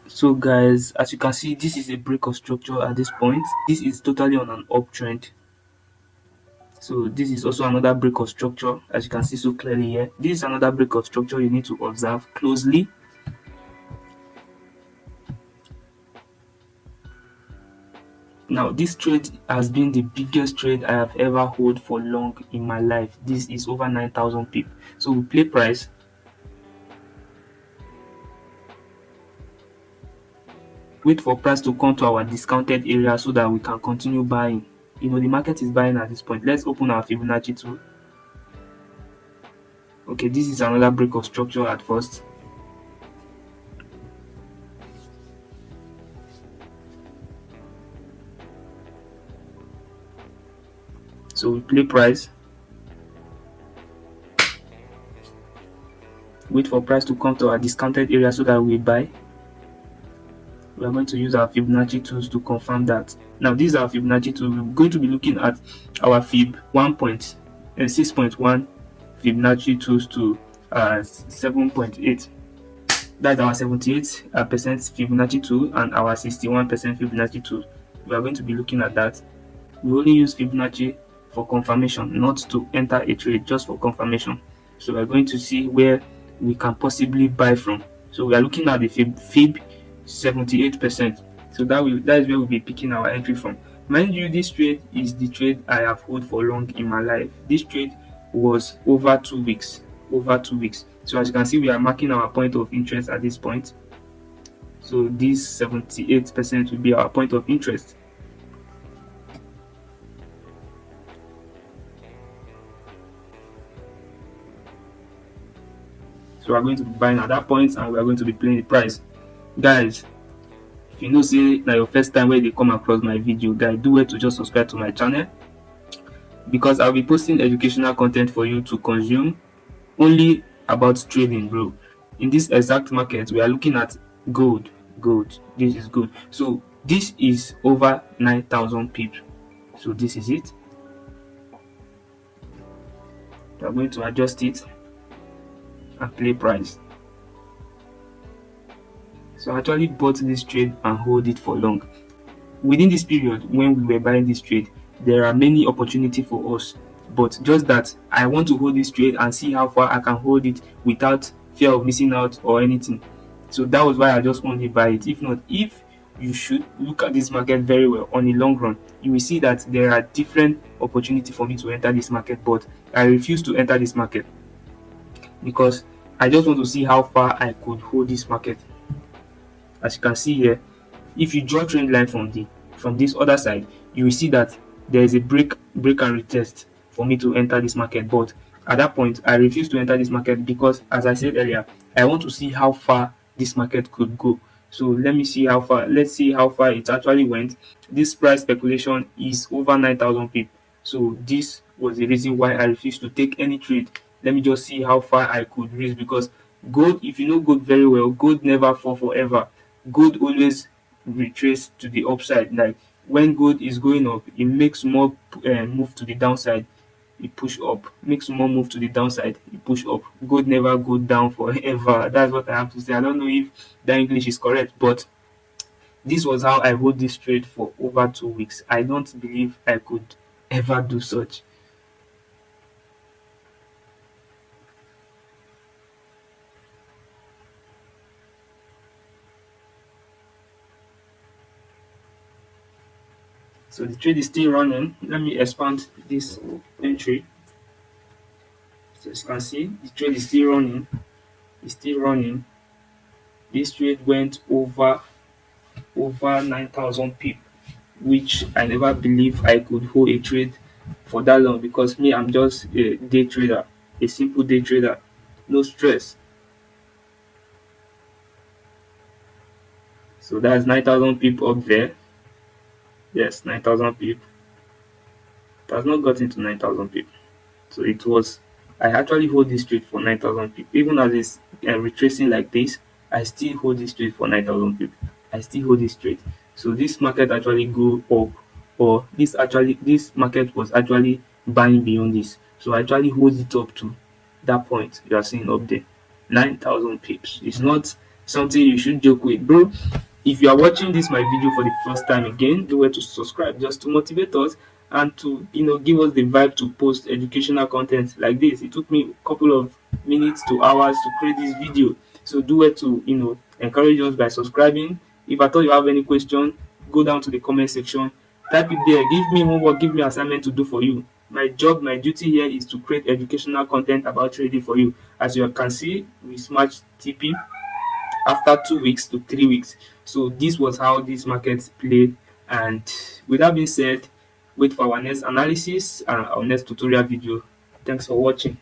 So guys, as you can see, this is a break of structure at this point. This is totally on an uptrend. So this is also another break of structure, as you can see so clearly here. This is another break of structure you need to observe closely. Now this trade has been the biggest trade I have ever held for long in my life. This is over 9,000 pip. So we play price. Wait for price to come to our discounted area so that we can continue buying. The market is buying at this point. Let's open our Fibonacci tool. Okay, this is another break of structure at first. So we play price. Wait for price to come to our discounted area so that we buy. We are going to use our Fibonacci tools to confirm that. Now these are Fibonacci tools. We're going to be looking at our Fib 6.1 Fibonacci tools to 7.8. That's our 78% Fibonacci tool and our 61% Fibonacci tool. We are going to be looking at that. We only use Fibonacci for confirmation, not to enter a trade, just for confirmation. So we are going to see where we can possibly buy from. So we are looking at the Fib 78%. So that is where we'll be picking our entry from. Mind you, this trade is the trade I have held for long in my life. This trade was over 2 weeks. So as you can see, we are marking our point of interest at this point. So this 78% will be our point of interest. So we are going to be buying at that point and we are going to be playing the price. Guys, if you know say na your first time where they come across my video, guys, do well to just subscribe to my channel, because I'll be posting educational content for you to consume only about trading, bro. In this exact market, we are looking at gold. This is gold. So this is over 9,000 pips. So this is it. We are going to adjust it and play price. So I actually bought this trade and hold it for long. Within this period when we were buying this trade, there are many opportunities for us, but just that I want to hold this trade and see how far I can hold it without fear of missing out or anything. So that was why I just only buy it. If not, if you should look at this market very well on the long run, you will see that there are different opportunities for me to enter this market, but I refuse to enter this market because I just want to see how far I could hold this market. As you can see here, if you draw trend line from this other side, you will see that there is a break and retest for me to enter this market. But at that point, I refuse to enter this market because, as I said earlier, I want to see how far this market could go. So let me see how far. Let's see how far it actually went. This price speculation is over 9,000 pips. So this was the reason why I refused to take any trade. Let me just see how far I could reach, because gold, if you know gold very well, gold never fall forever. Gold always retrace to the upside. Like when gold is going up, it makes more move to the downside, it push up. Makes more move to the downside, it push up. Gold never go down forever. That's what I have to say. I don't know if that English is correct, but this was how I hold this trade for over 2 weeks. I don't believe I could ever do such. So the trade is still running. Let me expand this entry. So as you can see, the trade is still running. It's still running. This trade went over 9,000 pip, which I never believed I could hold a trade for that long, because me, I'm just a day trader, a simple day trader, no stress. So that's 9,000 pip up there. Yes, 9,000 pip. It has not gotten to 9,000 pip. So it was, I actually hold this trade for 9,000 pip. Even as it's retracing like this, I still hold this trade for 9,000 pip. I still hold this trade. So this market actually go up, or this market was actually buying beyond this. So I actually hold it up to that point you are seeing up there, 9,000 pips. It's not something you should joke with, bro. If you are watching this my video for the first time again, do well to subscribe just to motivate us and to give us the vibe to post educational content like this. It took me a couple of minutes to hours to create this video, so do well to encourage us by subscribing. If at all you have any question, go down to the comment section, type it there, give me homework, give me assignment to do for you. My job, my duty here is to create educational content about trading for you. As you can see, we smashed TP after 2 weeks to 3 weeks. So this was how this market played. And with that being said, wait for our next analysis and our next tutorial video. Thanks for watching.